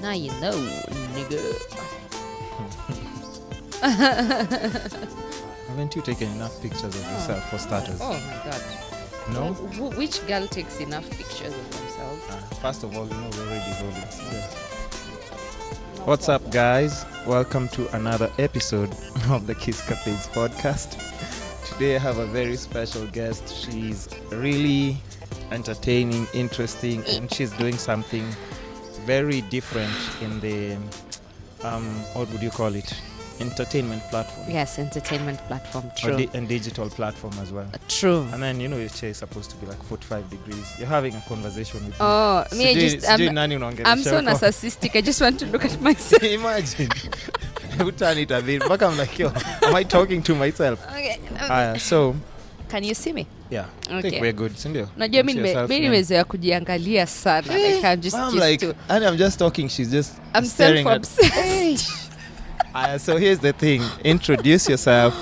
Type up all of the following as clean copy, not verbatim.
Now you know, nigga. Haven't you taken enough pictures of yourself for starters? Oh my god. No? Which girl takes enough pictures of themselves? First of all, we're already rolling. Yeah. What's up, guys? Welcome to another episode of the Kiss Cafes podcast. Today I have a very special guest. She's really entertaining, interesting, and she's doing something very different in the, what would you call it? Entertainment platform. Yes, entertainment platform, true. And digital platform as well. True. And then, your chair is supposed to be like 45 degrees. You're having a conversation with me. I'm so narcissistic. I just want to look at myself. Imagine. I would turn it a bit. But I'm like, am I talking to myself? Okay. So. Can you see me? Yeah. I think we're good. Sindio? Najua mimi nimezoea kujiangalia sana. Like I'm just talking. She's just I'm self-obsessed. So here's the thing. Introduce yourself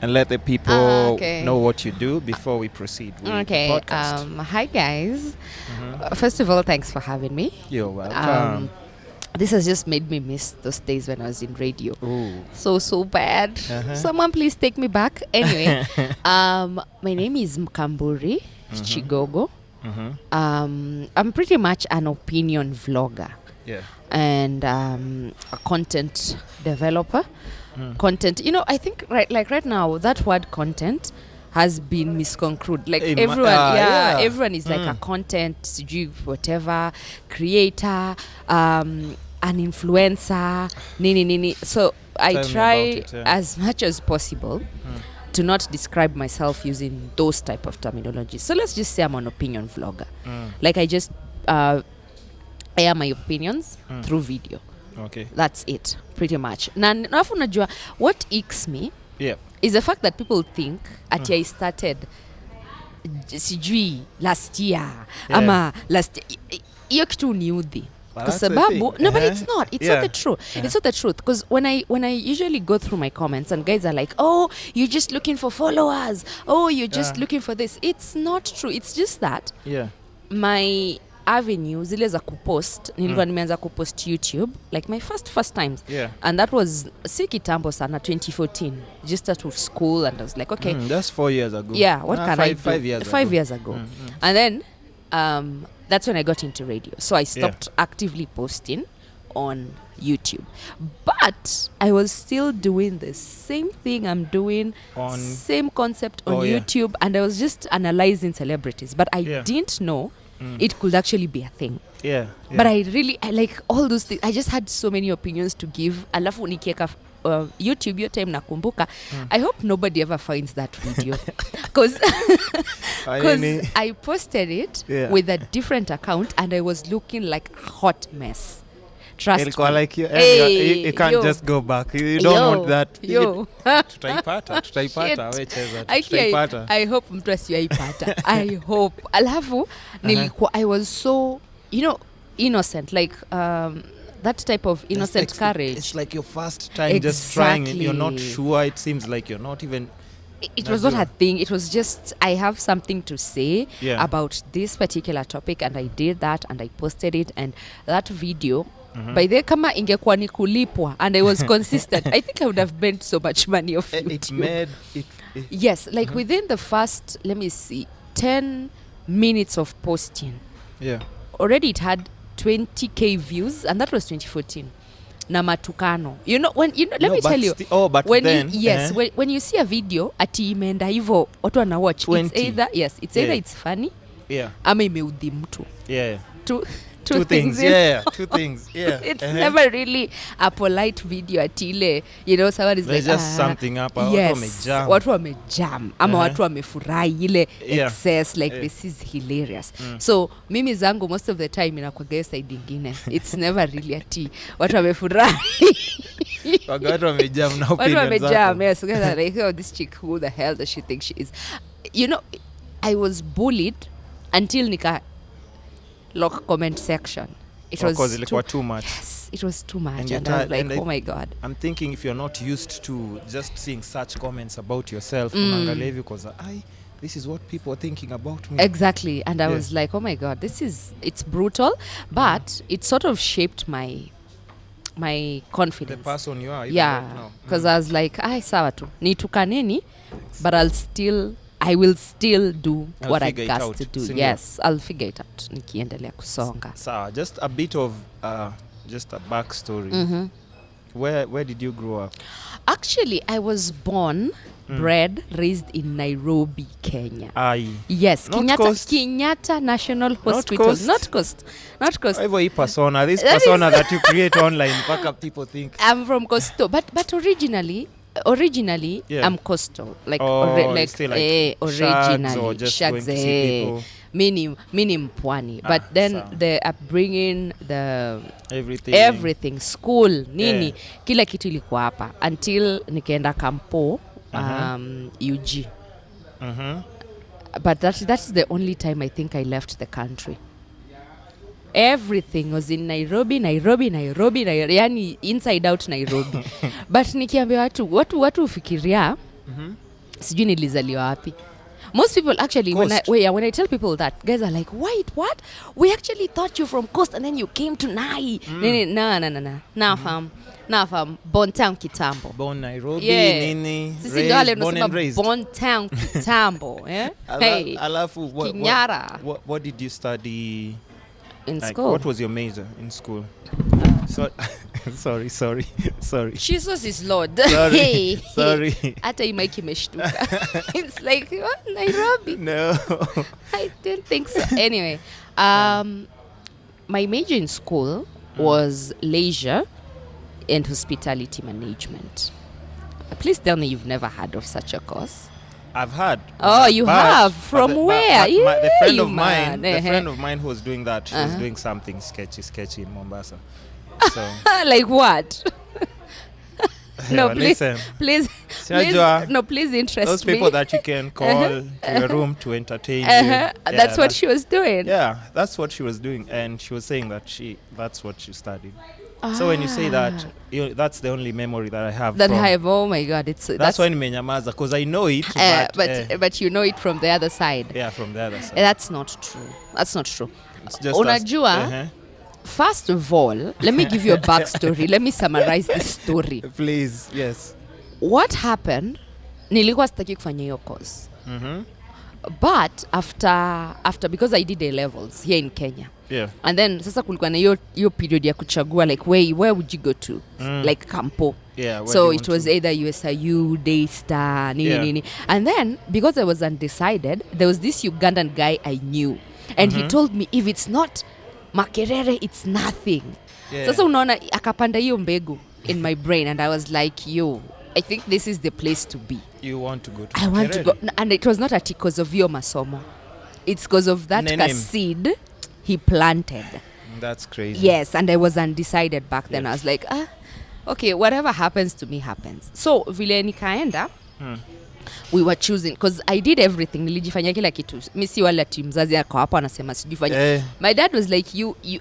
and let the people know what you do before we proceed with the podcast. Hi, guys. First of all, thanks for having me. You're welcome. This has just made me miss those days when I was in radio. Ooh. So bad. Someone please take me back. Anyway, my name is Mkamburi chigogo. I'm pretty much an opinion vlogger. Yeah. And a content developer. Content, I think right now that word content has been misconstrued. Like everyone is like a content, whatever, creator, an influencer, nini. So I try as much as possible to not describe myself using those type of terminologies. So let's just say I'm an opinion vlogger. Like I just air my opinions through video. Okay. That's it, pretty much. Nafu najua, what icks me is the fact that people think I started sijui last year. Ama last year. Iyo kitu niudhi. Kwa sababu, no, but it's not. It's not the truth. It's not the truth. Because when I usually go through my comments and guys are like, oh, you're just looking for followers. Oh, you're just looking for this. It's not true. It's just that my avenue zile za kupost nilikuwa nimeanza kupost YouTube like my first times and that was si kitambo sana 2014 just out of school and I was like okay that's 4 years ago what can I do 5 years ago and then that's when I got into radio so I stopped actively posting on YouTube but I was still doing the same thing I'm doing on same concept on YouTube and I was just analyzing celebrities but I didn't know it could actually be a thing. But I like all those things. I just had so many opinions to give. Alafu nikieka YouTube your time nakumbuka. I hope nobody ever finds that video. Because I posted it with a different account and I was looking like a hot mess. Trust me. Like you can't just go back. You don't want that. Tutaipata. I hope mtu asiwaipata. I hope. Alafu nilikuwa I was so innocent like that type of innocent courage. It's like your first time just trying it. You're not sure. It seems like you're not even it was not a thing. It was just I have something to say about this particular topic and I did that and I posted it and that video by the kama ingekuwa ni kulipwa and I was consistent I think I would have made so much money off YouTube. It made it yes like within the first 10 minutes of posting already it had 20k views and that was 2014 na matukano let me tell you when then when you see a video ati imeenda hivyo watu wana watch it's either it's funny ama imeudhi mtu two things. Two things. It's never really a polite video atile. Someone is there's like just something up. Watu wamejam. Ama watu wamefurahi ile excess like this is hilarious. So mimi zangu most of the time inakuwa side ingine. It's never really a tea. Watu wamefurahi. Watu wamejam na opinions. Watu wamejam. Yes, like oh, this chick who the hell does she think she is? I was bullied until nika lock comment section. It was too much. Yes, it was too much. And I was like, oh my God. I'm thinking if you're not used to just seeing such comments about yourself, because this is what people are thinking about me. Exactly. And I was like, oh my God, it's brutal. But it sort of shaped my my confidence. The person you are even Yeah, right now. because I was like, sawa tu nitukaneni, but I will still do I'll what I figure it got out. to do. Single. Yes, I'll figure it out nikiendelea kusonga. So just a bit of just a backstory. Mm-hmm. Where did you grow up? Actually, I was born, bred, raised in Nairobi, Kenya. Aye. Yes, Not Kenyatta, Coast. Kenyatta National Hospital. Coast. Not Coast. Not Coast. Hivyo hii persona, this That persona is- that you create online, mpaka people think. I'm from Coastal, but originally Yeah. I'm Coastal, like Oh, still like originally shags or just going to see people. Mini mpwani, but then sawa. the upbringing, the Everything. school nini, Yeah. kila kitu ilikuwa hapa until nikaenda kampo UG. Mhm. But that's the only time I think I left the country. Everything was in Nairobi, yani inside out Nairobi. But nikiambia watu ufikiria sijui nilizaliwa wapi. Most people actually, when I tell people that, guys are like, wait, what? We actually thought you from Coast and then you came to Nai. No. Now from Bon Town Kitambo. Born Nairobi, Yeah. nini, Sisi ndio wale born and unasema raised. Bon Town Kitambo. Yeah? Hey, Alafu, Kinyara. what did you study? In Like, school. what was your major in school? So, sorry. Jesus is Lord. Sorry, Hey. sorry. Hata hii mic imeshtuka. It's like, what? Nairobi? No. I didn't think so. Anyway, my major in school was leisure and hospitality management. Please tell me you've never heard of such a course. I've heard. Oh, you but- have? but From where? the friend You of mine, man. the friend of mine who was doing that, she was doing something sketchy in Mombasa. So, Like what? No, yeah, please, listen. please, Sinajua, please interest those me. people that you can call to your room to entertain you. That's what she was doing. Yeah, that's what she was doing, and she was saying that that's what she studied. So when you say that, that's the only memory that I have. That from, I have, oh my God, that's why nimenyamaza, because I know it, but you know it from the other side. yeah, from the other side. That's not true. That's not true. It's just Unajua, first of all, let me give you a backstory. Let me summarize this story. Please, yes. What happened, nilikuwa sitaki kufanya hiyo course. But after because I did A levels here in Kenya. Yeah. And then sasa kulikuwa na hiyo period ya kuchagua like where would you go to? Like Campo. Yeah. So it was either USIU, Daystar, nini. And then because I was undecided, there was this Ugandan guy I knew. And he told me if it's not Makerere, it's nothing. Yeah. Sasa unaona akapanda hiyo mbegu in my brain and I was like, I think this is the place to be. You want to go to I want to go. And it was not because of your masomo. It's because of that seed he planted. That's crazy. Yes, and I was undecided back then. I was like, okay, whatever happens to me happens. So vile nikaenda, we were choosing because I did everything. Nilijifanya kila kitu. Mimi si wale ati mzazi ako hapo anasema sijifanya. My dad was like,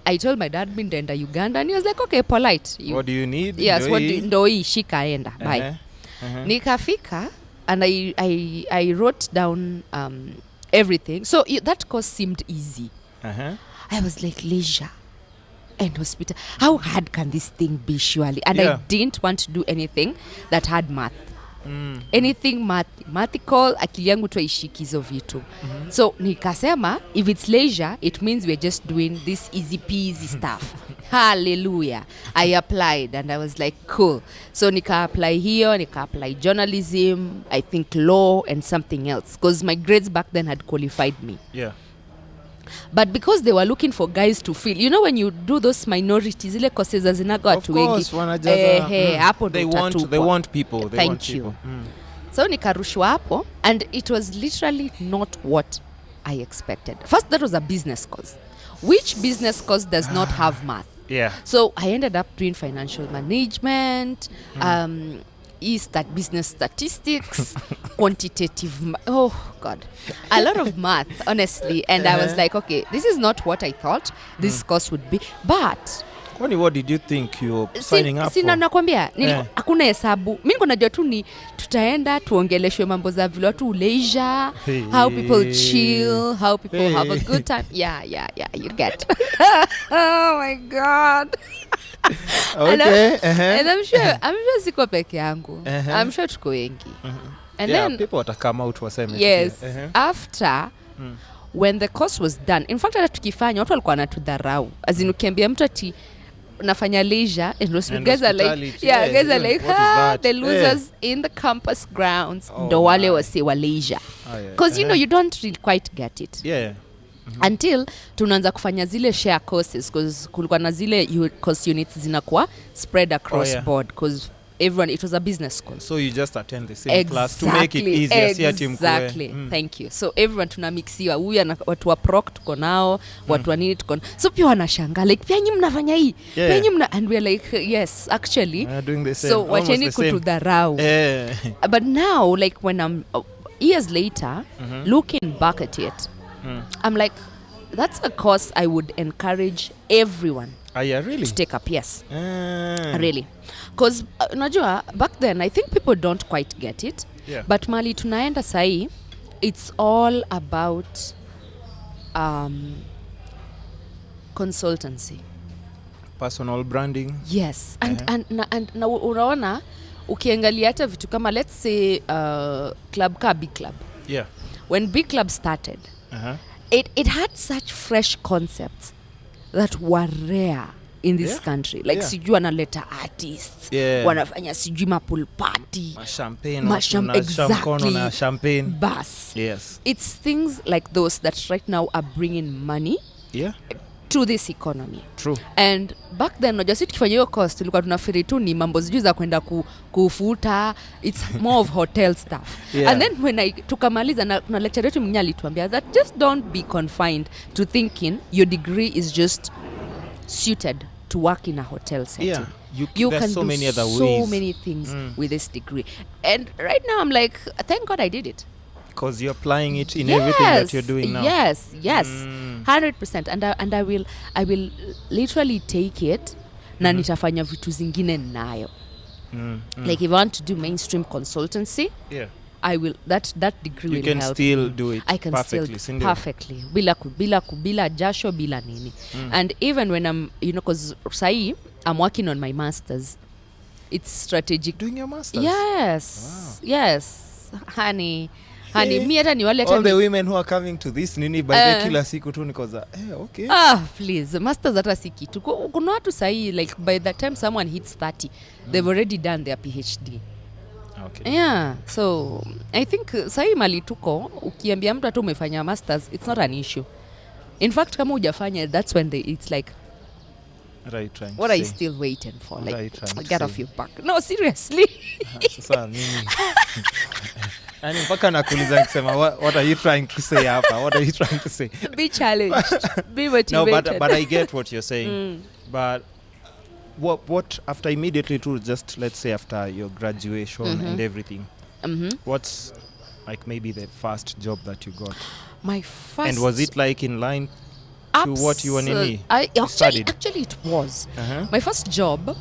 I told my dad mimi ndaenda Uganda and he was like, okay, polite. What do you need? Yes, ndo hii shika enda. Bye. Nikafika and I wrote down everything. So that course seemed easy. I was like, leisure and hospital. How hard can this thing be surely? And I didn't want to do anything that had math. Anything mathematical, akili yangu tu haishiki hizo vitu. So nikasema, if it's leisure, it means we're just doing this easy peasy stuff. Hallelujah. I applied and I was like, cool. So nika apply journalism, I think law and something else. Because my grades back then had qualified me. Yeah. But because they were looking for guys to fill, you know when you do those minorities, ile courses zinaga watu wengi. Hapo they want people. Thank you. So nikarushwa hapo and it was literally not what I expected. First, that was a business course. Which business course does not have math? Yeah. So I ended up doing financial management, business statistics, quantitative, oh God, a lot of math, honestly. And I was like, okay, this is not what I thought this course would be. But what did you think you were signing up for? Nakwambia, hakuna hesabu. Mimi niko najua tu ni tutaenda tuongeleshwe mambo za vile watu leisure, how people chill, how people have a good time. Yeah, you get. Oh my God. Okay. And I'm sure siko peke yangu. I'm sure tuko wengi. And then people wata come out waseme. Yes. After when the course was done, in fact hata tukifanya watu walikuwa wanatudharau. As in ukiambia mtu ati nafanya leisure and guys are like guys are like the losers in the campus grounds ndo wale wase wa leisure. Because you know you don't really quite get it. Until tunaanza kufanya zile share courses, because kulikuwa na zile course units zinakuwa spread across board, because everyone, it was a business school, so you just attend the same class to make it easier. Exactly. Thank you. So everyone tunamixiwa, huyu watu wa proc tuko nao, watu wa nini tuko, so pia wanashanga like pia nyinyi mnafanya hii, pia nyinyi mna, and we are like yes actually doing the same. So wacheni kutudharau. But now like when I'm years later looking back at it, I'm like, that's a course I would encourage everyone really? to take up. Yes. Really. Because unajua back then I think people don't quite get it. But mali tunaenda sahi, it's all about consultancy, personal branding. Yes. And unaona ukiangalia hata vitu kama let's say club ka Big Club. When Big Club started, it had such fresh concepts that were rare in this country. Like sijui wanaleta artists, wanafanya sijui mapool party, exactly na champagne. Bas. Yes. It's things like those that right now are bringing money to this economy. True. And back then unajua sisi tukifanya hiyo course tulikuwa tunafiri tu ni mambo sijui za kwenda kufuta, it's more of hotel stuff. And then when tukamaliza na lecturer wetu mwingine alituambia that just don't be confined to thinking your degree is just suited to work in a hotel setting. You can so do many other so ways. many things with this degree. And right now I'm like, thank God I did it. Because you're applying it in everything that you're doing now. Yes. 100%. And I will literally take it na nitafanya vitu zingine nayo. Like if I want to do mainstream consultancy, I will that degree will help. You can still do it. I can perfectly, still perfectly. Bila jasho bila nini. And even when I'm because sahi I'm working on my masters. It's strategic. Doing your masters? Yes. Wow. Yes. Honey, mi hata ni wale all the women who are coming to this nini by the kila siku tu nikoza okay. Please, masters hata si kitu. Kuna watu sahi like by the time someone hits 30, they've already done their PhD. Okay. Yeah, so I think sahi mali tuko ukiambia mtu atu umefanya masters, it's not an issue. In fact kama hujafanya, that's when it's like what are you still waiting for? Like get off your back. No, seriously. Sasa nini? Yani mpaka nakuuliza nikisema what are you trying to say hapa? What are you trying to say? Be challenged. Be motivated. No, but I get what you're saying. But what after immediately to just let's say after your graduation and everything, what's like maybe the first job that you got? My first. And was it like in line to what you were studied? Actually it was. My first job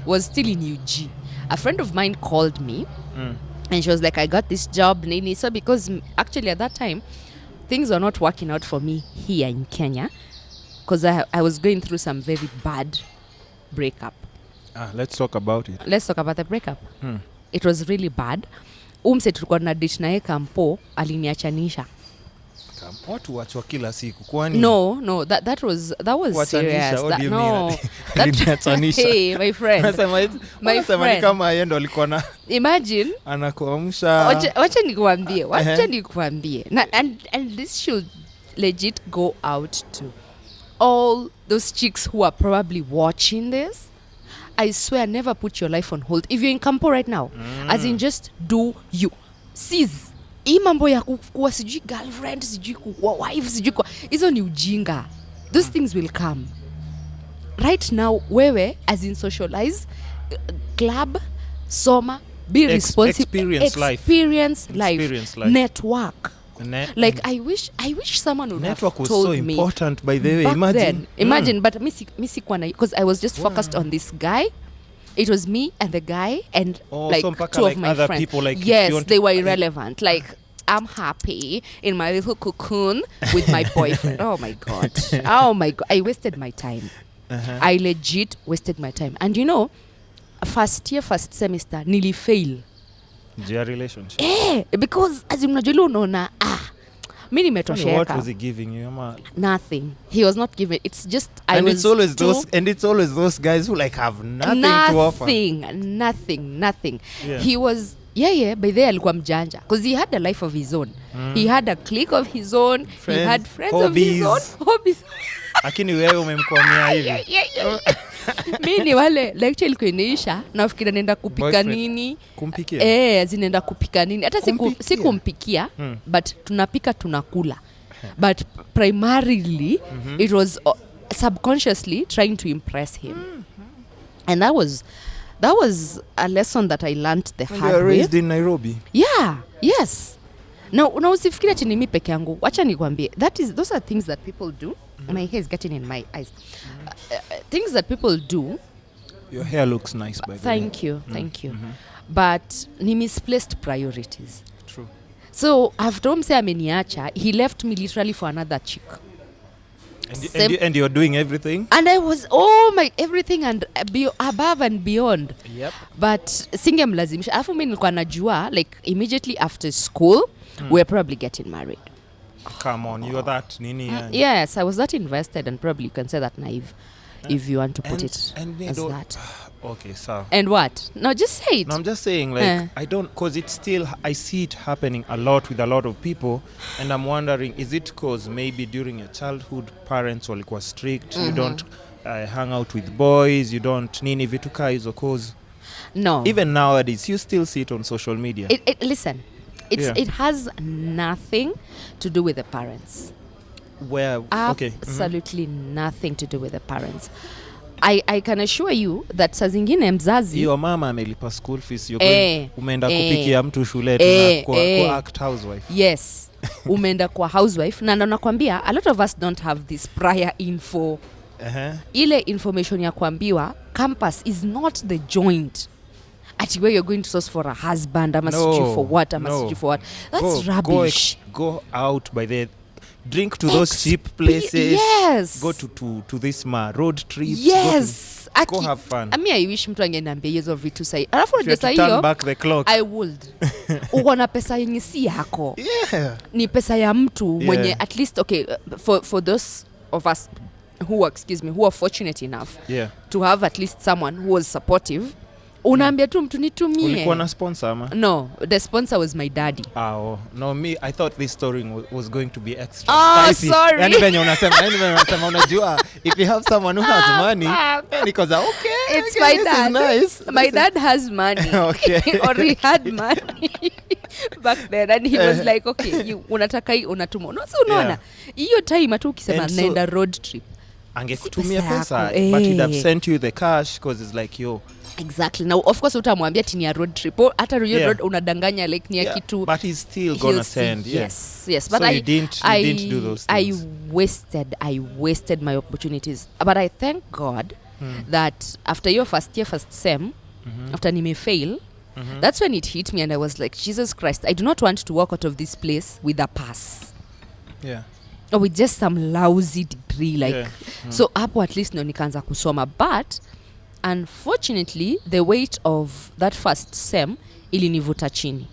was still in UG. A friend of mine called me and she was like, I got this job, Nini. So because actually at that time things were not working out for me here in Kenya, because I was going through some very bad breakup. Let's talk about it. Let's talk about the breakup. It was really bad. Umse tulikuwa na date naye kampo aliniachanisha. Watu wachwa kila siku kwani? No, that was serious. Hey, my friend. My friend kama yeye ndo alikuwa na imagine anakuamsha. Wacha nikuambie. And this should legit go out to all those chicks who are probably watching this. I swear, never put your life on hold. If you're in Campo right now, as in just do you. Seize. Hii mambo ya kuwa sijui girlfriend, sijui kuwa wife, sijui kuwa. Hizo ni ujinga. Those things will come. Right now, wewe, as in socialize, club, soma, be responsible. Experience life. Network. Like I wish someone would network have told me. Network was so important by the way. Imagine, but missy because I was just focused on this guy. It was me and the guy and like so two like of my other friends. People, like yes, they were irrelevant. Like I'm happy in my little cocoon with my boyfriend. Oh my god, I wasted my time. I legit wasted my time. And first year, first semester, nearly fail. Your relationship? Because as you know, mimi nimetosheka. What was he giving you? Nothing. He was not giving. It's just it's always those guys who like have nothing to offer. Nothing. Yeah. He was by there alikuwa mjanja because he had a life of his own. He had a clique of his own. He had friends hobbies. of his own. Hobbies. Lakini wewe umemkwamia hivi. Mimi ni wale lecture ilikuwa inaisha nafikiri naenda kupika nini? Kumpikia. Zinaenda kupika nini? Hata sikumpikia but tunapika tunakula. But primarily it was subconsciously trying to impress him. And that was a lesson that I learned the hard way. You were raised in Nairobi? Yeah, yes. Now usifikiri ati ni mimi peke yangu. Acha nikwambie. Those are things that people do. My hair is getting in my eyes. Things that people do. Your hair looks nice, by the way. Thank you. But ni misplaced priorities. True. So after him say ameniacha, he left me literally for another chick. And you're doing everything? And I was everything and above and beyond. Yep. But singemlazimisha. Afu mimi nilikuwa najua like immediately after school we're probably getting married. Come on, you're that nini. Yes, I was that invested and probably you can say that naive if you want to put it as that. Okay, so. And what? No, just say it. No, I'm just saying like I don't, because it's still, I see it happening a lot with a lot of people and I'm wondering, is it because maybe during your childhood parents walikuwa strict, you don't hang out with boys, you don't nini vitu kaa hizo cause. No. Even nowadays, you still see it on social media. Listen. It has nothing to do with the parents. Absolutely nothing to do with the parents. I can assure you that saa zingine mzazi your mama amelipa school fees umeenda kupikia mtu shule kwa act housewife. Yes. Umeenda kwa housewife na nakwambia a lot of us don't have this prior info. Ile information ya kuambiwa campus is not the joint. At where you're going to source for a husband, I must you for what, I must you for what. That's rubbish. Go out by the drink to those cheap places. Yes. Go to this road trips. Yes. Go have fun. I mean, I wish mtu angeniambia hizo vitu sahi. Alafu unajua hiyo. Turn back the clock. I would. Uko na pesa yenye si yako. Yeah. Ni pesa ya mtu mwenye at least for those of us who are fortunate enough to have at least someone who was supportive. Unaambia tu mtu nitumie. Ulikuwa na sponsor ama? No, the sponsor was my daddy. No, I thought this story was going to be extra spicy. Sorry. Yani venye unasema unajua if you have someone who has money, because okay. It's my dad. Nice. My dad has money. Okay. Or he had money back then and he was like, okay, unataka hii unatuma. No, so unaona. Hiyo time atu ukisema naenda road trip. Angekutumia pesa, but he'd have sent you the cash because it's like yo. Exactly. Now of course utamwambia tini ya road trip. Hata road unadanganya like ni ya kitu. But he's still gonna send. Yes. But so I didn't do those things. I wasted my opportunities. But I thank God that after your first year, first sem, after nime fail, that's when it hit me and I was like, Jesus Christ, I do not want to walk out of this place with a pass. Yeah. Or with just some lousy degree like so hapo at least no nikaanza kusoma, but unfortunately the weight of that first sem ilinivuta chini.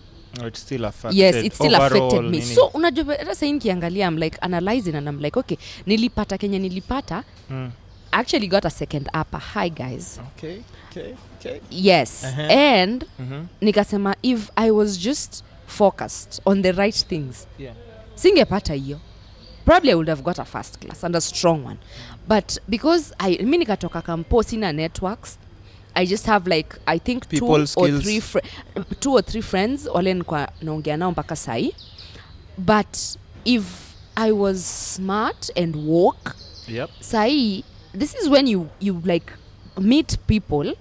It still affected. Yes, it still affected me. Nini? So unajua hata sasa nikiangalia I'm like analyzing and I'm like okay, nilipata Kenya nilipata actually got a second upper. Hi guys. Okay. Yes. And nikasema if I was just focused on the right things. Singepata hiyo. Probably I would have got a first class and a strong one. But because mimi nikatoka kampo sina networks, I just have like I think two or three friends wale nilikuwa naongea nao mpaka sai. But if I was smart and woke, sai this is when you like meet people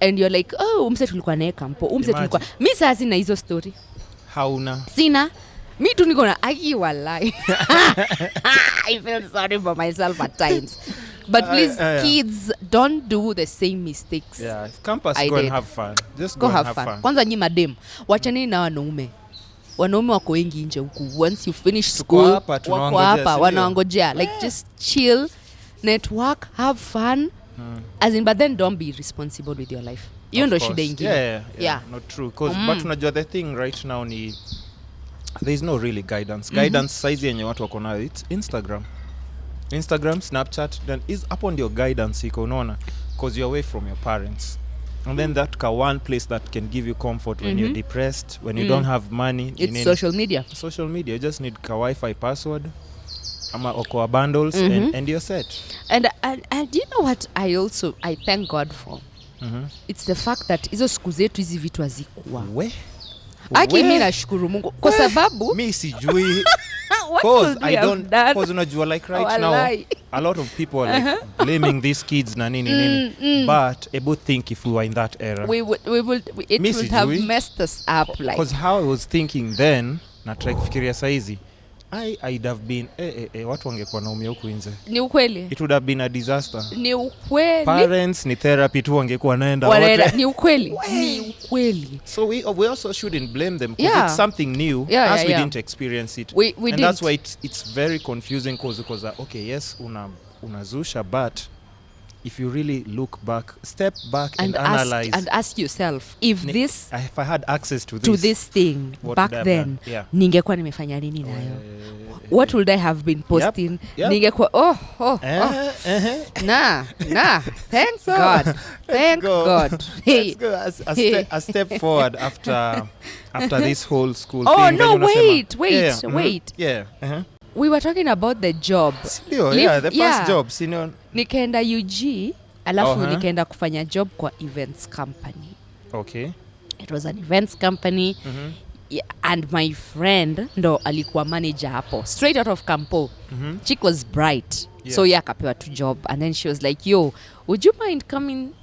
and you're like umse tulikuwa naye kampo, umse tulikuwa. Mimi sasa sina hizo story. Hauna. Sina. Me too niko na akiwalai. I feel sorry for myself at times. But please, kids, don't do the same mistakes. Yeah, campus go and have fun. Just go and have fun. Kwanza nyi madem, wachane na wanaume. Wanaume wako wengi nje huku. Once you finish school, wako hapa, wanaongojea. Like just chill, network, have fun. As in, but then don't be responsible with your life. You know, shida ingine. Yeah, not true. But unajua the thing right now ni there's no really guidance. Guidance size yenye watu wako nayo, it's Instagram, Snapchat, then is upon your guidance iko unaona because you're away from your parents. And then that one place that can give you comfort when you're depressed, when you don't have money. It's social media. Social media. You just need a Wi-Fi password, ama okoa bundles, and you're set. And you know what I thank God for? It's the fact that hizo siku zetu hizi vitu hazikuwa. Mimi nashukuru Mungu kwa sababu mimi sijui because unajua like right now a lot of people are like blaming these kids na nini but able think if we were in that era it would have messed us up like because how I was thinking then na try kufikiria saizi I'd have been watu wangekuwa naumia huku nje. Ni ukweli. It would have been a disaster. Ni ukweli. Parents ni therapy tu wangekuwa naenda wote. Ni ukweli. Ni ukweli. So we also shouldn't blame them because it's something new as we didn't experience it. We and didn't. That's why it's very confusing because okay, yes, unazusha but if you really look back, step back and analyze and ask yourself if I had access to this thing back then ningekuwa nimefanya nini nayo. What would I have been posting? Ningekuwa thank God. Thank God. Let's go a step forward after this whole school thing. Oh no, wait. Yeah. We were talking about the job. The first job, senior. Nikaenda UG, alafu nikaenda kufanya job kwa events company. Okay. It was an events company. And my friend ndo alikuwa manager hapo. Straight out of Campo. Chick was bright. So akapewa tu job. And then she was like, yo, would you mind coming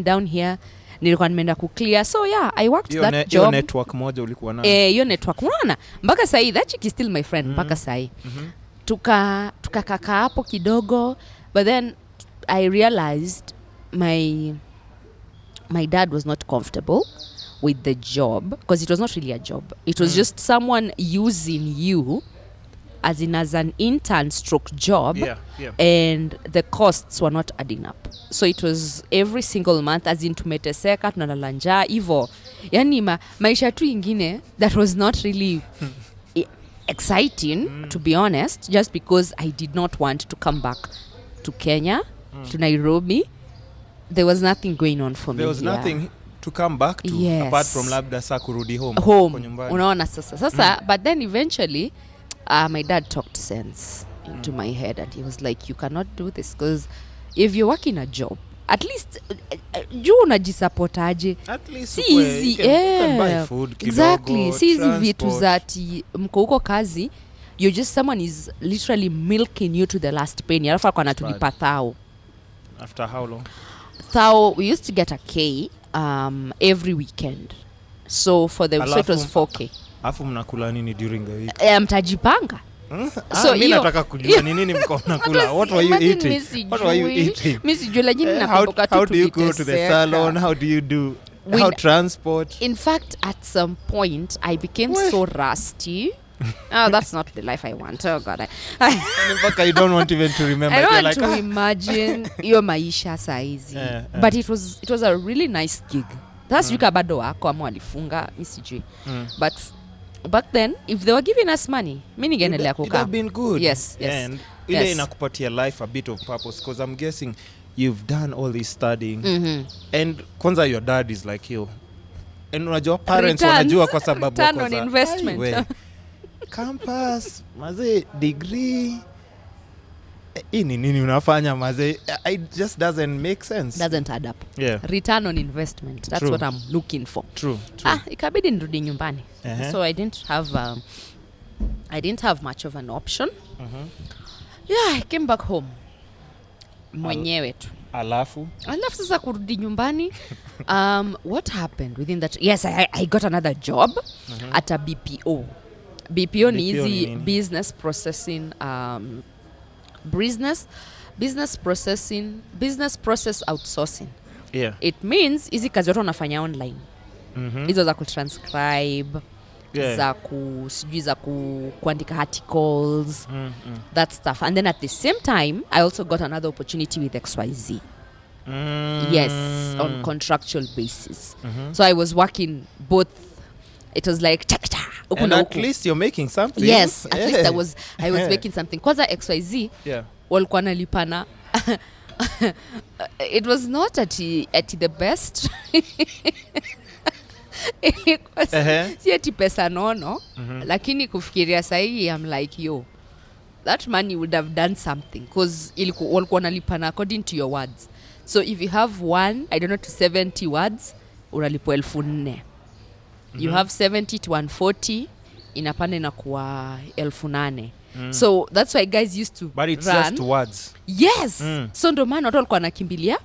down here? Nilikuwa nimeenda kuclear. So I worked that job. Your network moja ulikuwa nayo. Your network. Unaona? Mpaka sahi that chick is still my friend. Mpaka sahi. Tukakaka hapo kidogo. But then I realized my dad was not comfortable with the job because it was not really a job. It was just someone using you as an intern stroke job. And the costs were not adding up. So it was every single month as in tumeteseka tunalala njaa hivyo. Yani maisha tu ingine that was not really exciting to be honest, just because I did not want to come back to Kenya, to Nairobi. There was nothing going on for me. There was nothing to come back to apart from labda saa kurudi home. Unaona sasa but then eventually my dad talked sense into my head and he was like, you cannot do this because if you work in a job at least juu unajisupportaje, at least si easy you can buy food kidogo, exactly, si easy vitu zati mko huko kazi, you just someone is literally milking you to the last penny. Alafu kwa natulipa thao. After how long? Thao, we used to get a K every weekend. So for the so it was 4K. Afu mnakula nini during the week? Mtajipanga. So mimi nataka kujua ni nini mko mnakula. What were you eating? Mimi sijui lakini nakumbuka tu. How do you go to the salon? How do you do how transport? In fact, at some point I became so rusty. That's not the life I want. Oh God. In fact, I don't want even to remember. I don't want to imagine your maisha saizi. But it was a really nice gig. That's yuka bado wako ama walifunga, mimi sijui. But back then, if they were giving us money, mimi ningeendelea kukaa. It would have been good. Yes. And ile inakupatia life a bit of purpose because I'm guessing you've done all this studying and kwanza your dad is like you. And unajua parents wanajua kwa sababu return on investment. Campus, maze degree. Nini unafanya maze? It just doesn't make sense. Doesn't add up. Yeah. Return on investment. That's what I'm looking for. True. Ikabidi nirudi nyumbani. So I didn't have much of an option. I came back home. Mwenyewe tu. Alafu sasa kurudi nyumbani. What happened within that? Yes, I got another job at a BPO. BPO ni easy business processing business process outsourcing. It means hizi kazi yote unafanya online. Hizo za kutranscribe, sijui za kuandika articles, that stuff. And then at the same time I also got another opportunity with XYZ. Yes, on contractual basis. So I was working both. It was like and at least you're making something. Yes, at least I was making something. Kwanza XYZ walikuwa nalipana. It was not at the best. It was si ati pesa nono, lakini kufikiria sahi I'm like, yo, that money would have done something, because walikuwa nalipana according to your words. So if you have to 70 words, unalipwa 4,000. You have 70 to 140, inapanda inakuwa 8,000. So that's why guys used to but it's run. just words. Yes. So ndo maana watu walikuwa nakimbilia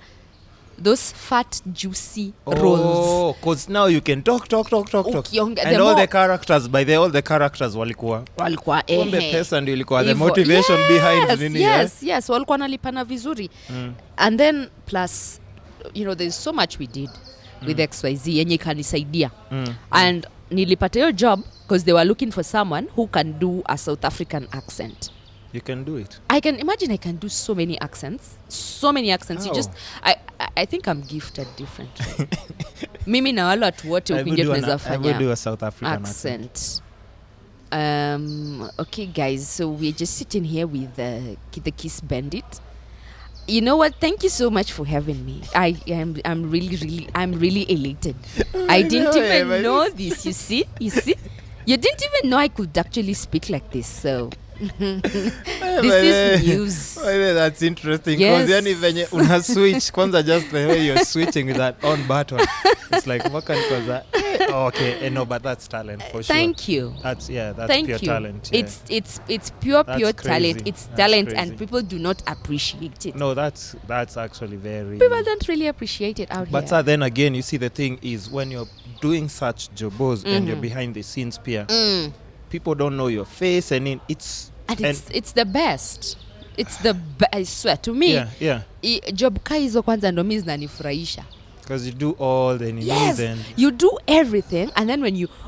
those fat juicy roles. Because now you can talk. And all the characters walikuwa kumbe pesa ndio ilikuwa the motivation behind nini. Yes, walikuwa nalipana vizuri. And then plus, there's so much we did with XYZ yenye kanisaidia. And nilipata your job because they were looking for someone who can do a South African accent. You can do it. I can do so many accents. How? You just I think I'm gifted differently. Mimi na wale watu wote ukiingia tunaweza fanya. I will do a South African accent. Okay guys, so we're just sitting here with the Kiss Bandit. You know what? Thank you so much for having me. I'm really elated. I didn't even know this. You see? You didn't even know I could actually speak like this. So this is news. That's interesting. Because then venye una switch kwanza, just the way you're switching with that on button, it's like what can cause that? Okay, no, but that's talent for sure. Thank you. That's Thank pure you. talent. Yeah. It's pure crazy. talent. It's That's talent, crazy. and people do not appreciate it. No, that's actually very. People don't really appreciate it out but here. then again, you see, the thing is when you're doing such jobos and you're behind the scenes, people don't know your face, and it's the best. It's the I swear to me. Yeah. Job ka hizo kwanza ndo mimi zinanifurahisha. Because you do all the needs and you do everything, and then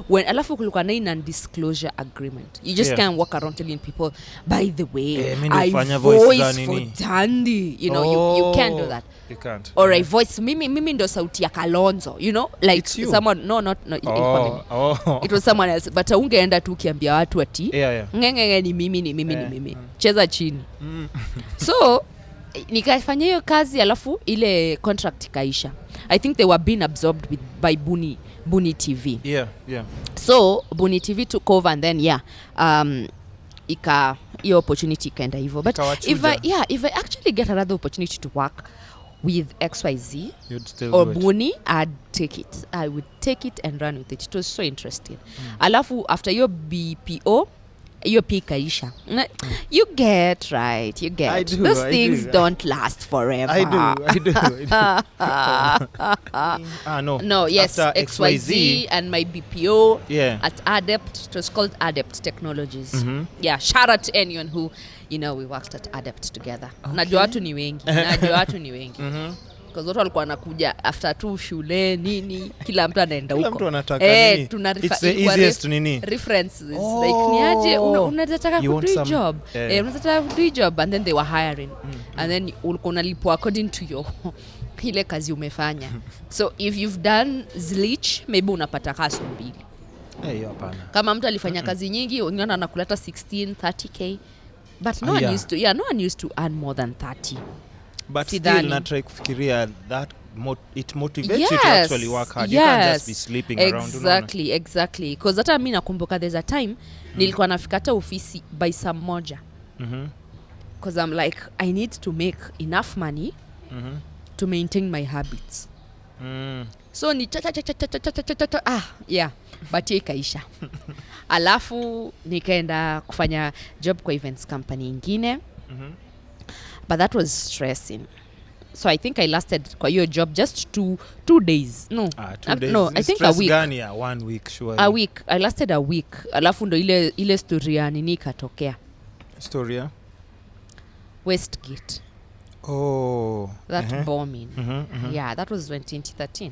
when alafu kulikuwa na non-disclosure agreement, you just can't walk around telling people, by the way, I voice for Dandy. You can't do that. You can't. Or I voice mimi ndo sauti ya Kalonzo, like it's you. someone it was someone else, but ungeenda tu ukiambia watu ati ngenge ni mimi cheza chini. So nikafanya hiyo kazi, alafu ile contract ikaisha. I think they were being absorbed by Buni TV. Yeah. So Buni TV took over, and then your opportunity ikaenda hivyo. But if I actually get another opportunity to work with XYZ or Buni, I'd take it. I would take it and run with it. It was so interesting. Alafu after your BPO, your pikaisha. You get. Those things don't last forever. I do. No, yes, after XYZ and my BPO at Adept. It was called Adept Technologies. Yeah, shout out to anyone who, we worked at Adept together. Najua watu ni wengi. Because watu walikuwa wanakuja after tu shule nini, kila mtu anaenda huko. Kila mtu anataka nini? It's the easiest nini? References. Like niaje unataka kudo job. Unataka kudo job, and then they were hiring. And then ulikuwa unalipwa according to your ile kazi umefanya. So if you've done Zlich, maybe unapata kaso 2. Hapana. Kama mtu alifanya kazi nyingi, wengine anakuleta 16, 30k. But no one used to earn more than 30. But still na try kufikiria that it motivates you to actually work hard. You can't just be sleeping around. Exactly. Because hata mimi nakumbuka there's a time nilikuwa nafika hata ofisi by saa 1. Because I'm like, I need to make enough money to maintain my habits. So ni but ikaisha. Alafu nikaenda kufanya job kwa events company ingine. But that was stressing. So I think I lasted kwa your job just 2 days. No. 2 days. No, I think a week. 1 week surely. A week. I lasted a week. Alafu ndo ile story ya nini katokea. Story ya? Westgate. That bombing. Yeah, that was 2013.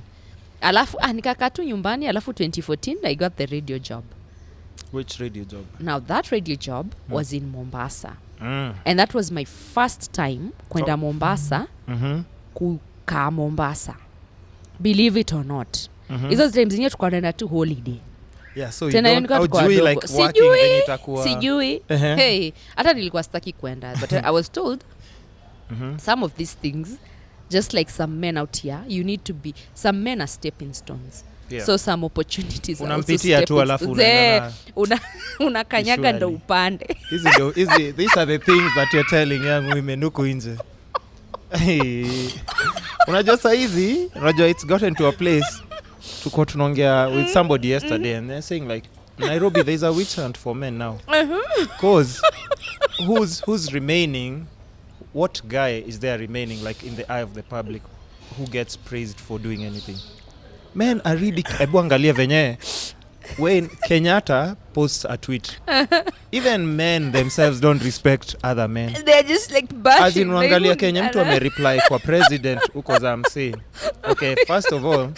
Alafu nikakaa tu nyumbani, alafu 2014 I got the radio job. Which radio job? Now that radio job was in Mombasa. And that was my first time kwenda Mombasa. Kukaa Mombasa. Believe it or not. Hizo times zenyewe tukaenda tu holiday. Yeah, so you don't like sijui. Hey, hata nilikuwa sitaki kwenda, but I was told some of these things, just like some men out here, you need to be, some men are stepping stones. Yeah. So some opportunities are also unampitia tu alafu unakanyaga ndo upande. These are the things that you're telling young women huko nje. Unajua saizi, it's gotten to a place tuko tunaongea with somebody yesterday and they're saying like Nairobi there's a witch hunt for men now. Cause who's remaining, what guy is there remaining like in the eye of the public who gets praised for doing anything? Men are really ebu angalia venye when Kenyatta posts a tweet, even men themselves don't respect other men. They're just like bashing. As in uangalia Kenya mtu reply kwa president uko za msee. Okay, first of all,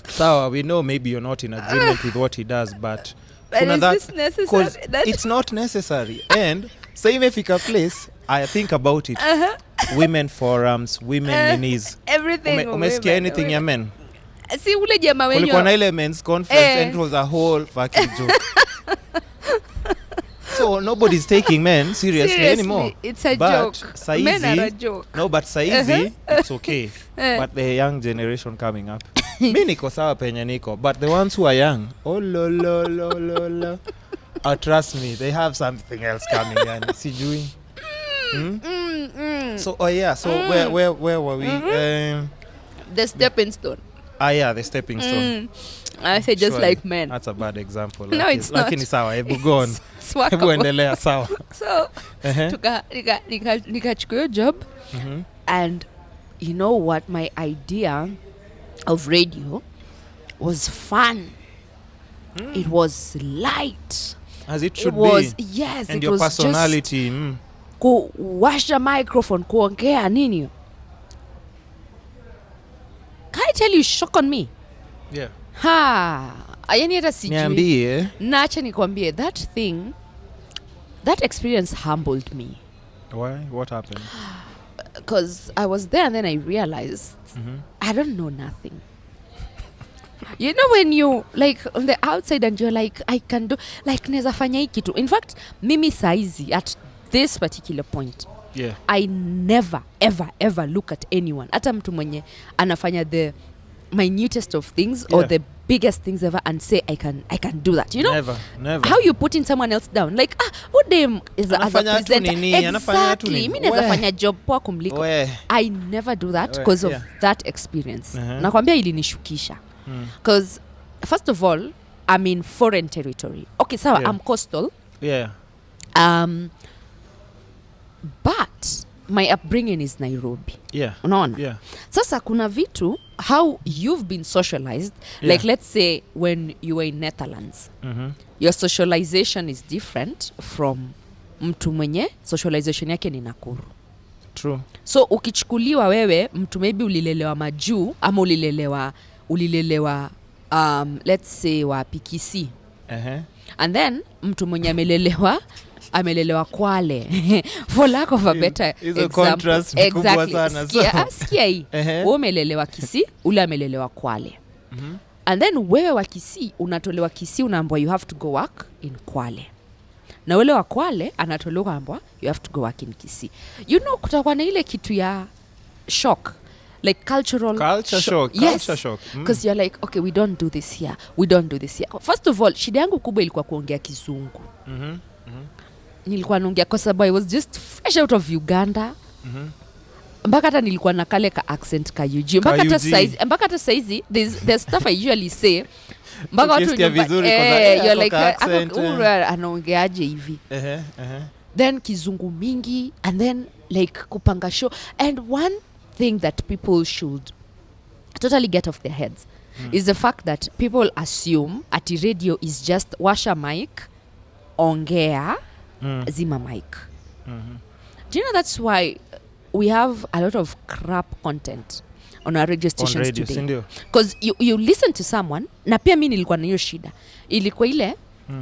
so we know maybe you're not in agreement with what he does, but is this necessary? It's not necessary. And same imefika place, I think about it. Women forums, women minis. Everything. Umesikia anything ya men? Si ule jamaa wenyewe. Kulikuwa na ile men's conference and it was a whole fucking joke. So nobody's taking men seriously anymore. It's a joke. Saizi, men are a joke. No, but saizi, it's okay. But the young generation coming up. Mi niko sawa penye niko. But the ones who are young, oh lo lo lo lo lo. Oh, trust me, they have something else coming. Yani, sijui. So, where were we? The stepping stone. Yeah, the stepping stone. I say just surely, like men. That's a bad example. No, it's not. Lakini sawa, hebu go on. Hebu endelea sawa. So, nikachukua your job. And you know what? My idea of radio was fun. It was light. As it should be. Yes, and it your was personality. Just kuwasha microphone, kuongea nini. Can I tell you, shock on me? Yeah. Ayani hata sijui. Niambie. Naacha nikwambie, that experience humbled me. Why? What happened? Because I was there and then I realized I don't know nothing. You know when you like on the outside and you're like, I can do, like neza fanya hii kitu. In fact, mimi saizi at this particular point, I never ever look at anyone, hata mtu mwenye anafanya the minutest of things or the biggest things ever and say I can do that, you know. Never. How you putting someone else down, like who them is as a presenter. Exactly. Mimi naweza fanya job poa kumliko. I never do that because of that experience. Nakwambia ilinishukisha. Because first of all, I'm in foreign territory. Okay, so I'm coastal. But my upbringing is Nairobi. Unaona? Sasa kuna vitu, how you've been socialized, like let's say when you were in Netherlands, your socialization is different from mtu mwenye socialization yake ni Nakuru. True. So ukichukuliwa wewe mtu maybe ulilelewa majuu ama ulilelewa let's say wa Pikisi. And then mtu mwenye amelelewa Kwale for lack of a better example. Exactly. Sikia hii. Wewe umelelewa Kisii, ule amelelewa Kwale. And then wewe wa Kisii unatolewa Kisii, unaambiwa you have to go work in Kwale. Na ule wa Kwale anatolewa kuambiwa you have to go work in Kisii. You know, kutakuwa na ile kitu ya shock. Like culture shock. Yes. Culture shock. Because you're like, okay, we don't do this here. We don't do this here. First of all, shida yangu kubwa ilikuwa kuongea Kizungu. Nilikuwa naongea kwa sababu I was just fresh out of Uganda. Mpaka hata nilikuwa na kale ka accent ka UG. Mpaka hata saizi there's stuff I usually say. Mpaka watu you're like anaongeaje hivi. Then Kizungu mingi and then like kupanga show. And one thing that people should totally get off their heads is the fact that people assume at radio is just washa mic, ongea, zima mic. Do you know that's why we have a lot of crap content on our radio stations today? Because you listen to someone, na pia mimi nilikuwa na hiyo shida. Ilikuwa ile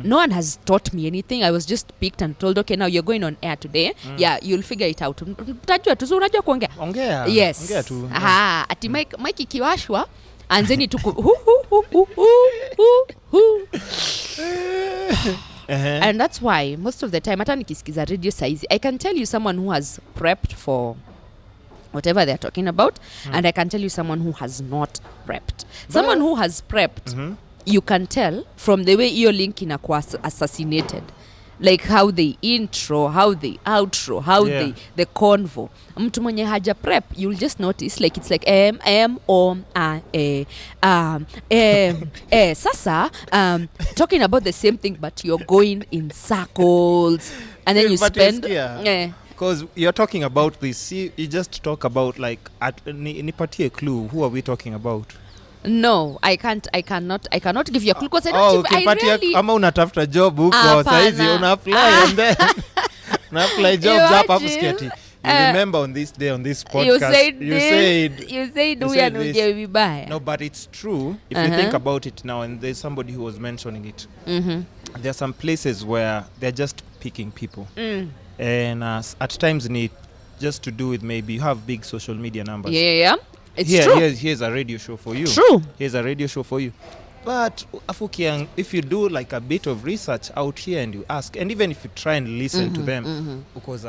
No one has taught me anything. I was just picked and told, okay, now you're going on air today. Yeah, you'll figure it out. Utajua tu, so unajua kuongea. Ongea. Yes. Ongea tu. Aha, ati mic ikiwashwa anzeni tuku And that's why most of the time hata nikisikiza radio saizi, I can tell you someone who has prepped for whatever they're talking about, and I can tell you someone who has not prepped. Someone who has prepped, you can tell from the way your link inakuwa assassinated. Like how they intro, how they outro, how the convo. Mtu mwenye haja prep, you'll just notice like it's like sasa talking about the same thing but you're going in circles and then you spend because you're talking about this, you just talk about like nipatie clue, who are we talking about? No, I cannot give you a clue because I don't I really ama unatafuta job huko saizi una apply and then una apply jobs hapo sketi. You remember on this day on this podcast you said we are not vibaya. No, but it's true if you think about it now, and there's somebody who was mentioning it. There are some places where they're just picking people. And at times need just to do with maybe you have big social media numbers. Yeah. It's true. Here's a radio show for you. True. Here's a radio show for you. But if you do like a bit of research out here and you ask, and even if you try and listen to them, because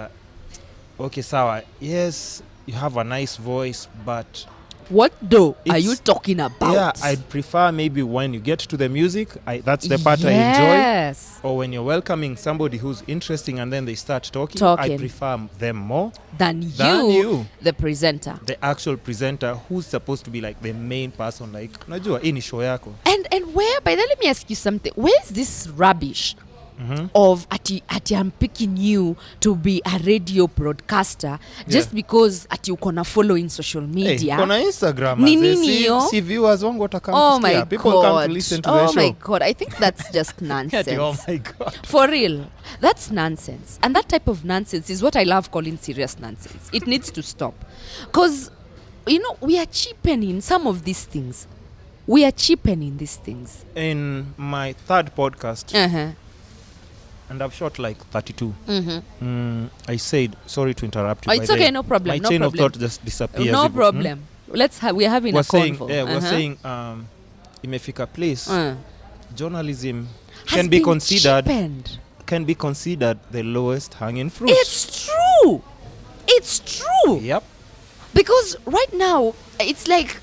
okay, sawa, yes, you have a nice voice, but what though are you talking about? Yeah, I'd prefer maybe when you get to the music, that's the part I enjoy. Or when you're welcoming somebody who's interesting and then they start talking. I prefer them more than you, the presenter. The actual presenter who's supposed to be like the main person, like, unajua, hii ni show yako. And where, by the way, let me ask you something. Where's this rubbish of ati I'm picking you to be a radio broadcaster just because ati uko na following social media? Uko na Instagram. Si viewers wangu watakam kusikia. People come to listen to the show. Oh my God, I think that's just nonsense. Oh my God. For real. That's nonsense. And that type of nonsense is what I love calling serious nonsense. It needs to stop. Because, we are cheapening some of these things. We are cheapening these things. In my third podcast, and I've shot like 32. I said, sorry to interrupt you. It's okay, no problem. My chain of thought just disappears. No problem. We're having a convo. We're saying, imefika place, journalism can be considered the lowest hanging fruit. It's true. Yep. Because right now, it's like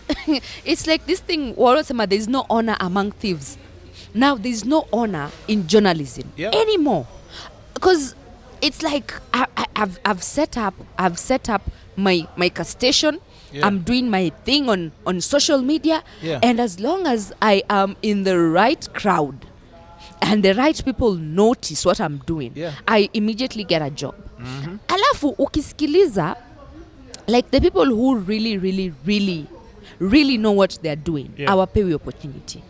this thing, there's no honor among thieves. Now there's no honor in journalism anymore, because it's like I've set up my station. I'm doing my thing on social media, and as long as I am in the right crowd and the right people notice what I'm doing, I immediately get a job. Alafu ukisikiliza, like the people who really know what they're doing, awapewi opportunity.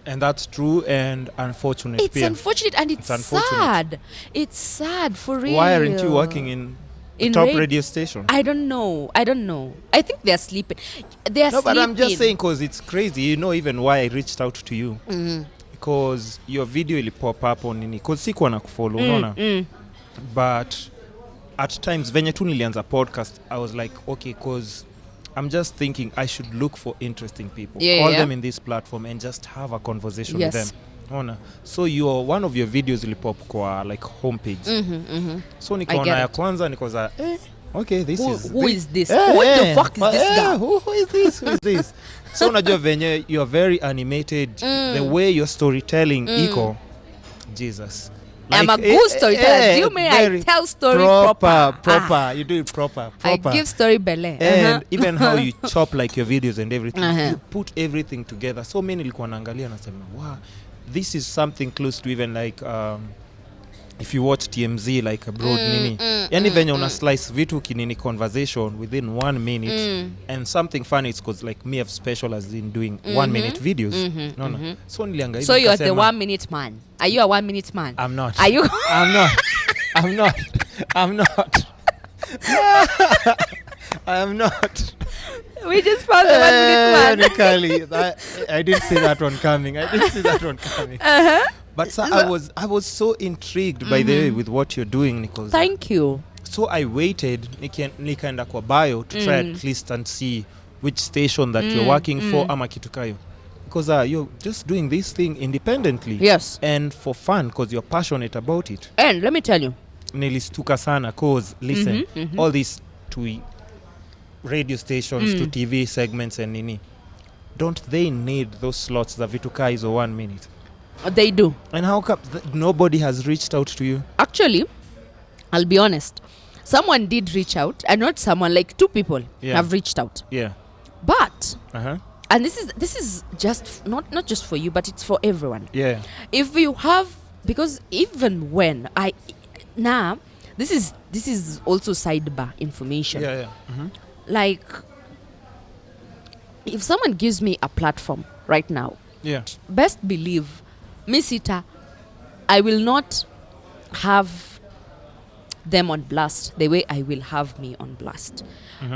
And that's true and unfortunate. It's unfortunate and it's sad. It's sad for real. Why aren't you working in top radio station? I don't know. I think they're sleeping. But I'm just saying because it's crazy. Even why I reached out to you. Because your video will pop up on nini. Because sikuwa na kufollow, unaona. But at times, venye tu nilianza podcast, I was like, okay, because I'm just thinking I should look for interesting people. Call them in this platform and just have a conversation with them. So one of your videos will pop kwa like homepage. So nikaona ya kwanza nikoza okay, who is this? What the fuck is this guy? Who is this? So unajua venye you're very animated, the way your storytelling iko, Jesus. Like, I'm a good storyteller. You may I tell story proper. You do it proper. I give story belle. And even how you chop like your videos and everything, you put everything together. So many nilikuwa naangalia nasema, wow, this is something close to even like if you watch TMZ like abroad nini. Yani venye una slice vitu kinini conversation within 1 minute and something funny, it's cause like me have special as in doing 1 minute videos. No. So niliangalia. So you're the 1 minute man. Are you a 1 minute man? I'm not. Are you? I'm not. I am not. We just found the 1 minute man. I didn't see that one coming. But sir, I was so intrigued by the way with what you're doing, Nicole. Thank you. So I waited nikaenda kwa bio to try at least and see which station that you're working for ama kitu kayo. Because you're just doing this thing independently. Yes. And for fun, because you're passionate about it. And let me tell you. Nilistuka sana, cause listen, all these to radio stations, to TV segments and nini, don't they need those slots, the vituka is 1 minute? They do. And how come nobody has reached out to you? Actually, I'll be honest. Someone did reach out, and not someone, like 2 people have reached out. Yeah. But and this is just not just for you, but it's for everyone. Yeah. If you have, because even when this is also sidebar information. Yeah. Like, if someone gives me a platform right now, best believe, Misita, I will not have them on blast the way I will have me on blast.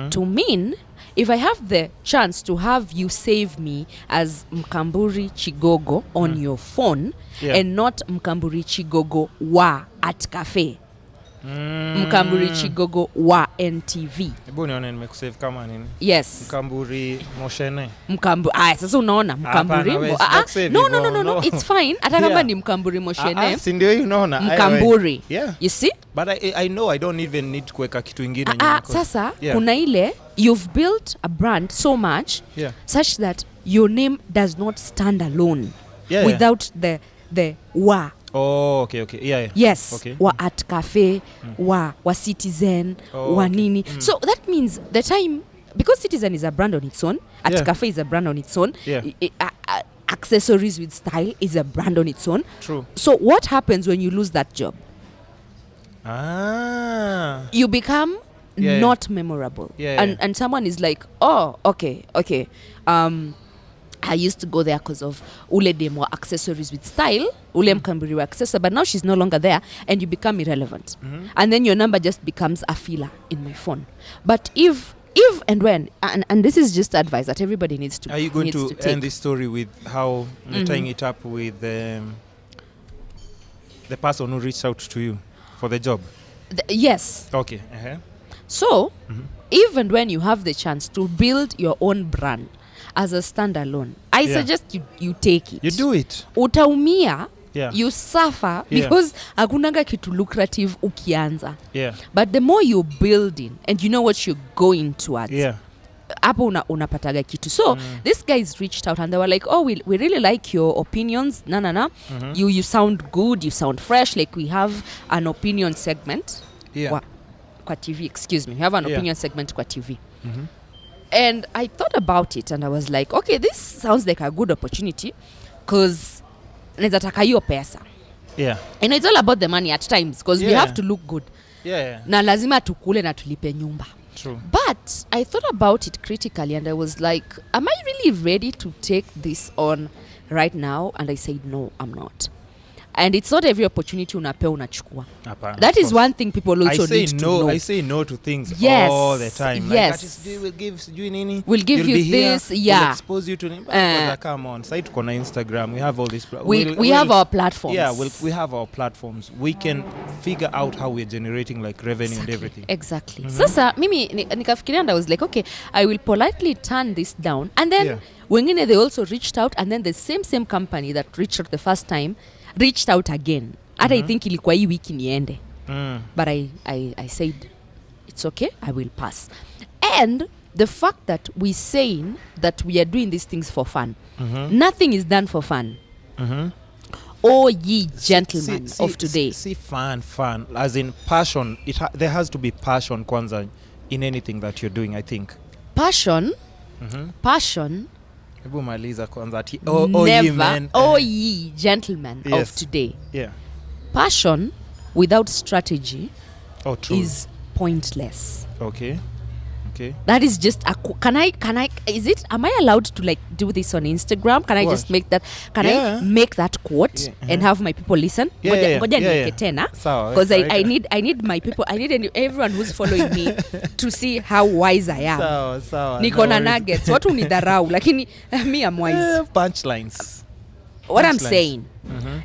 To mean, if I have the chance to have you save me as Mkamburi Chigogo on your phone and not Mkamburi Chigogo wa at cafe, Mkamburi Chigogo wa NTV. Hebu nione nimekusave kama nini? Yes. Mkamburi moshene. Sasa unaona Mkamburi. No, it's fine. Hata kama ni Mkamburi moshene. Si ndio hiyo unaona? Mkamburi. Yeah. You see? But I know I don't even need kuweka kitu kingine nyuma. Sasa kuna ile you've built a brand so much such that your name does not stand alone without the wa. Oh, okay. Yeah. Yes. Okay. Wa at cafe, wa Citizen, wa nini. So that means the time, because Citizen is a brand on its own, at cafe is a brand on its own, accessories with style is a brand on its own. True. So what happens when you lose that job? You become not memorable. And someone is like, oh, okay. I used to go there because of ule demo accessories with style, ule Mkamburi wa accessory, but now she's no longer there and you become irrelevant. And then your number just becomes a filler in my phone. But if and when, and this is just advice that everybody needs to. Are you going to end this story with how you're tying it up with the person who reached out to you for the job? Yes. Okay. So, even when you have the chance to build your own brand as a standalone, I suggest you take it. You do it. Utaumia, you suffer because hakunanga kitu lucrative ukianza. But the more you're building and you know what you're going towards, hapo unapataga kitu. So these guys reached out and they were like, oh, we really like your opinions. You sound good, you sound fresh. Like, we have an opinion segment kwa TV, excuse me. We have an opinion segment kwa TV. And I thought about it and I was like, okay, this sounds like a good opportunity because naeza taka hiyo pesa. And it's all about the money at times because we have to look good. Na lazima tukule na tulipe nyumba. True. But I thought about it critically and I was like, am I really ready to take this on right now? And I said, no, I'm not. And it's not every opportunity unapea unachukua. That is one thing people also need to know. I say no to things all the time. Yes. Like, we'll give you nini. We'll give you this. We'll expose you to nini. Come on. Site tuko na Instagram. We have all this. We have our platforms. Yeah, we have our platforms. We can figure out how we're generating like revenue and everything. Exactly. Sasa mimi nikafikiria and I was like, okay, I will politely turn this down. And then wengine they also reached out and then the same company that reached out the first time reached out again. I think ilikuwa hii wiki niende. But I said, it's okay, I will pass. And the fact that we're saying that we are doing these things for fun, nothing is done for fun. Oh, ye gentlemen of today. See, fun, as in passion. There has to be passion, kwanza, in anything that you're doing, I think. Passion. Hebu maliza kwanza ati ye gentlemen of today. Passion without strategy is pointless. Okay. That is just am I allowed to like do this on Instagram? Can I just make that I make that quote and have my people listen? Ngoja niweke tena because I need my people, I need everyone who's following me to see how wise I am. Sawa. Niko na nuggets. Watu nidharau lakini me I'm wise. Punchlines. what I'm Punchlines. saying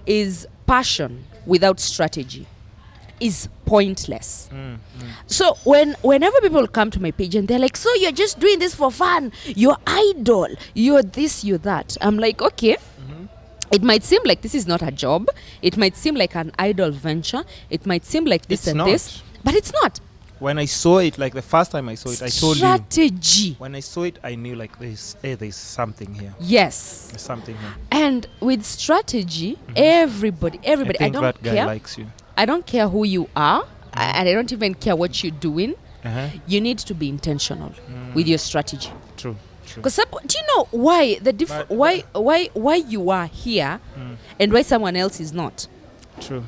is passion without strategy is pointless. So whenever people come to my page and they're like, so you're just doing this for fun, you're idle, you're this, you're that, I'm like, okay, it might seem like this is not a job, it might seem like an idle venture, it might seem like this It's and not. this, but it's not. When I saw it, like the first time I saw it, I told you. Strategy. When I saw it, I knew like there's something here. Yes. There's something here. And with strategy, everybody, I think I don't that guy care. likes you. I don't care who you are, and I don't even care what you're doing. You need to be intentional with your strategy. True. True. Because do you know why why you are here and why someone else is not? True.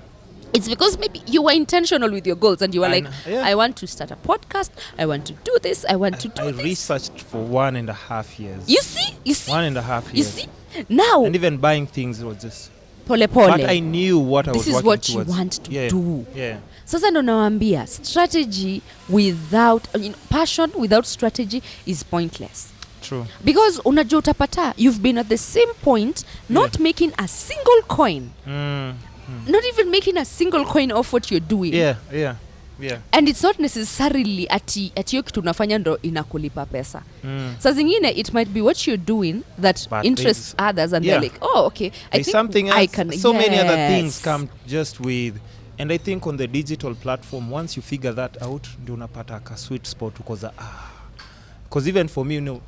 It's because maybe you were intentional with your goals and you were like, I want to start a podcast, I want to do this, I want to do I this. researched for 1.5 years. You see? 1.5 years. You see? Now, And even buying things was just. pole. But I knew what I was This is working what towards. you want to do. Yeah. Sasa ndo nawaambia, strategy without, passion without strategy is pointless. True. Because unajua utapata, you've been at the same point, not making a single coin. Not even making a single coin off what you're doing. Yeah. And it's not necessarily ati hiyo kitu unafanya ndo inakulipa pesa. Saa zingine it might be what you're doing that But interests others and they're like, oh, okay, I There's think something else. I can. So many other things come just with. And I think on the digital platform, once you figure that out, ndio unapata ka sweet spot because even for me,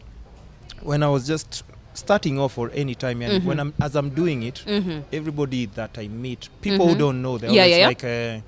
when I was just starting off or any time, and when as I'm doing it, everybody that I meet, people who don't know, they're always like,